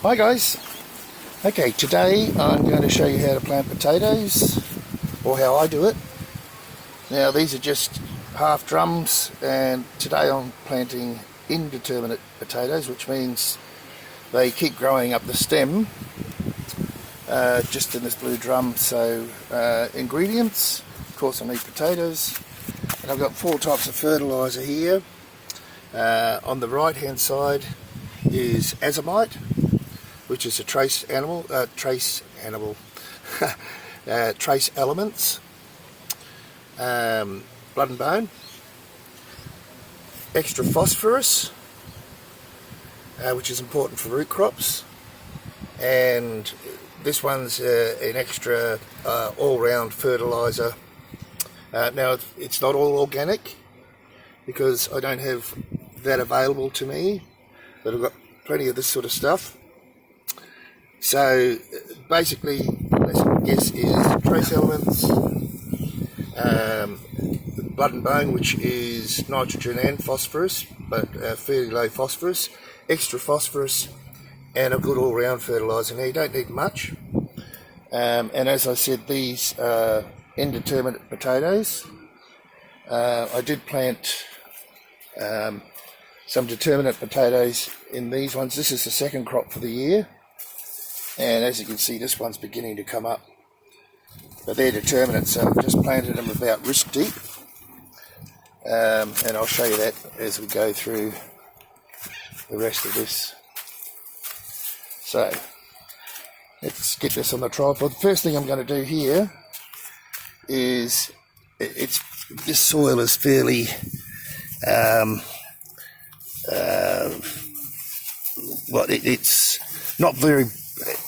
Hi guys. Okay, today I'm going to show you how to plant potatoes, or how I do it. Now these are just half drums, and today I'm planting indeterminate potatoes, which means they keep growing up the stem just in this blue drum. So ingredients, of course I need potatoes, and I've got 4 types of fertiliser here. On the right hand side is azomite, which is a trace elements, blood and bone, extra phosphorus, which is important for root crops, and this one's an extra all-round fertiliser. Now it's not all organic because I don't have that available to me, but I've got plenty of this sort of stuff. So basically, basic guess is trace elements, blood and bone, which is nitrogen and phosphorus, but fairly low phosphorus, extra phosphorus, and a good all-round fertiliser. Now you don't need much, and as I said, these are indeterminate potatoes. I did plant some determinate potatoes in these ones. This is the second crop for the year. And as you can see, this one's beginning to come up, but they're determinate, so I've just planted them about wrist deep, and I'll show you that as we go through the rest of this. So let's get this on the tripod. The first thing I'm going to do here is, this soil is fairly it's not very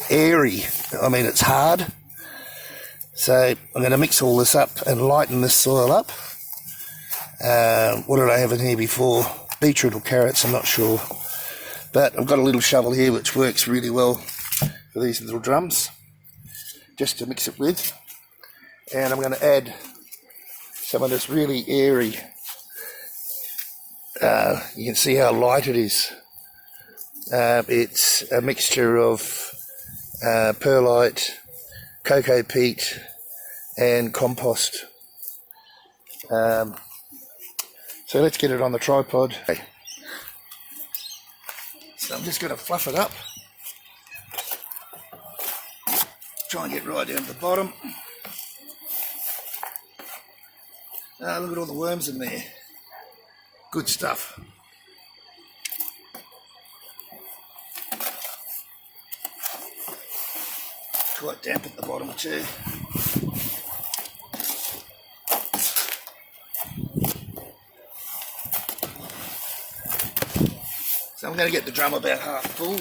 airy. I mean, it's hard. So I'm going to mix all this up and lighten this soil up. What did I have in here before? Beetroot or carrots, I'm not sure. But I've got a little shovel here which works really well for these little drums, just to mix it with. And I'm going to add some of this really airy, you can see how light it is. It's a mixture of perlite, cocoa peat and compost. So let's get it on the tripod. Okay. So I'm just going to fluff it up. Try and get right down to the bottom. Look at all the worms in there. Good stuff. Quite damp at the bottom too. So I'm going to get the drum about half full.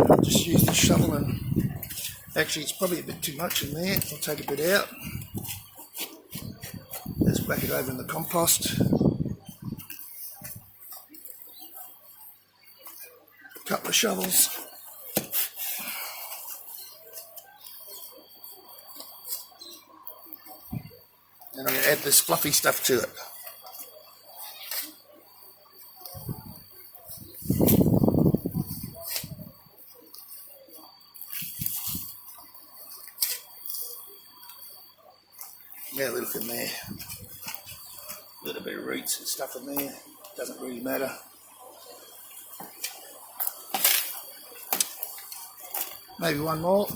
I'll just use the shovel, and actually it's probably a bit too much in there. I'll take a bit out. Let's whack it over in the compost. A couple of shovels. And I'm going to add this fluffy stuff to it. Yeah, look in there. A little bit of roots and stuff in there. Doesn't really matter. Maybe one more.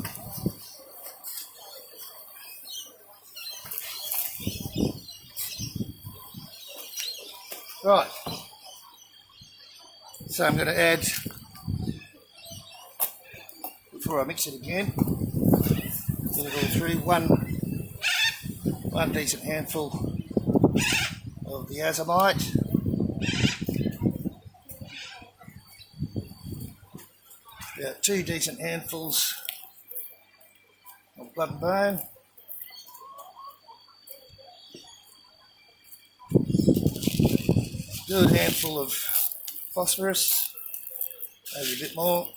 Right. So I'm going to add, before I mix it again, get it all through, one decent handful of the azomite. About 2 decent handfuls of blood and bone. Good handful of phosphorus, maybe a bit more.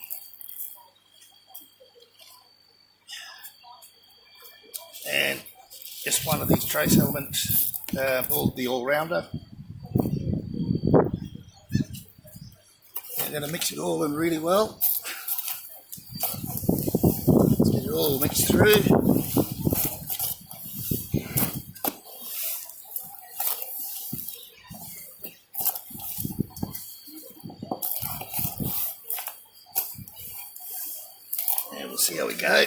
and just one of these trace elements, the all-rounder. I'm going to mix it all in really well. Let's get it all mixed through. And we'll see how we go.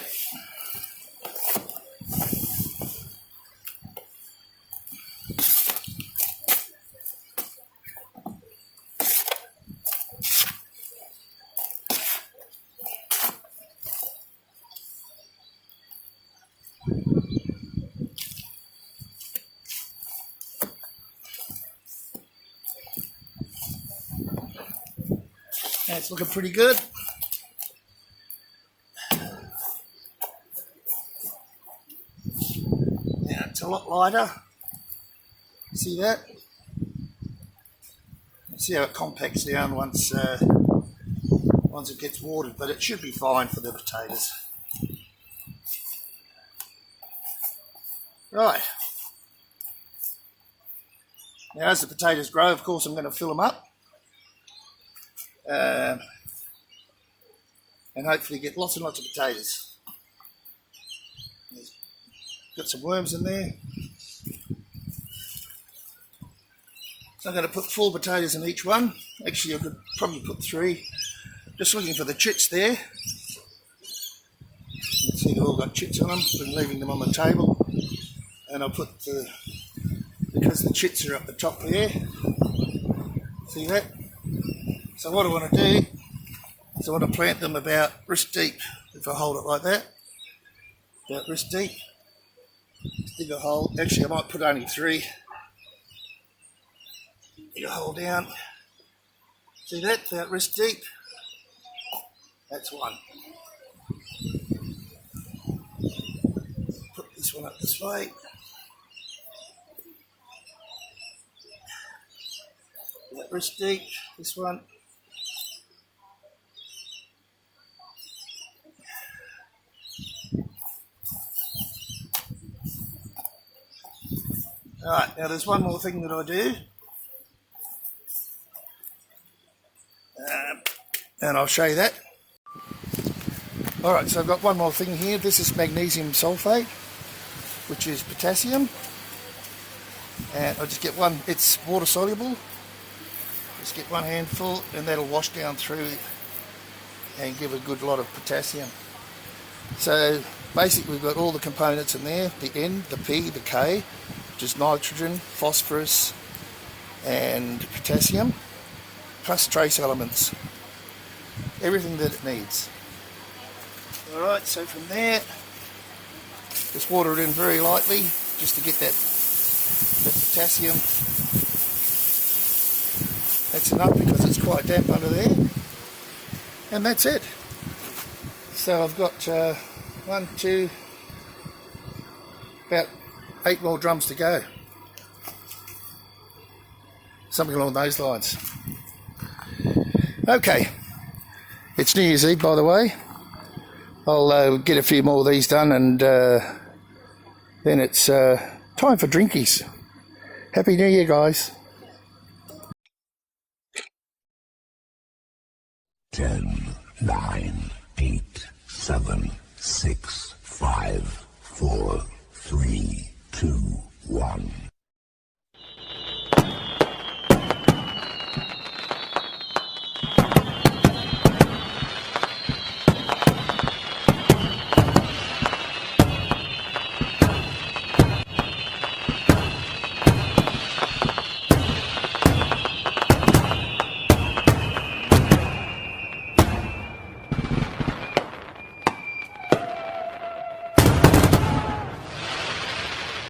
It's looking pretty good. Now it's a lot lighter. See that? See how it compacts down once it gets watered, but it should be fine for the potatoes. Right. Now as the potatoes grow, of course, I'm going to fill them up. And hopefully get lots and lots of potatoes. Got some worms in there. So I'm going to put 4 potatoes in each one. Actually, I could probably put 3. Just looking for the chits there. You can see they've all got chits on them. Been leaving them on the table. And I'll put because the chits are up the top there. See that? So what I want to do is I want to plant them about wrist deep. If I hold it like that, about wrist deep. Dig a hole. Actually, I might put only 3. Dig a hole down. See that? About wrist deep. That's one. Put this one up this way. About wrist deep. This one. Alright, now there's one more thing that I do. And I'll show you that. Alright, so I've got one more thing here. This is magnesium sulfate, which is potassium. And I'll just get one, it's water soluble. Just get one handful and that'll wash down through and give a good lot of potassium. So basically we've got all the components in there, the N, the P, the K, which is nitrogen, phosphorus and potassium, plus trace elements. Everything that it needs. Alright, so from there, just water it in very lightly, just to get that potassium. That's enough because it's quite damp under there. And that's it. So I've got 1, 2, about 8 more drums to go. Something along those lines. Okay. It's New Year's Eve, by the way. I'll get a few more of these done and then it's time for drinkies. Happy New Year, guys. 10, 9, 8, 7, 6, 5, 4, 3, 2, 1.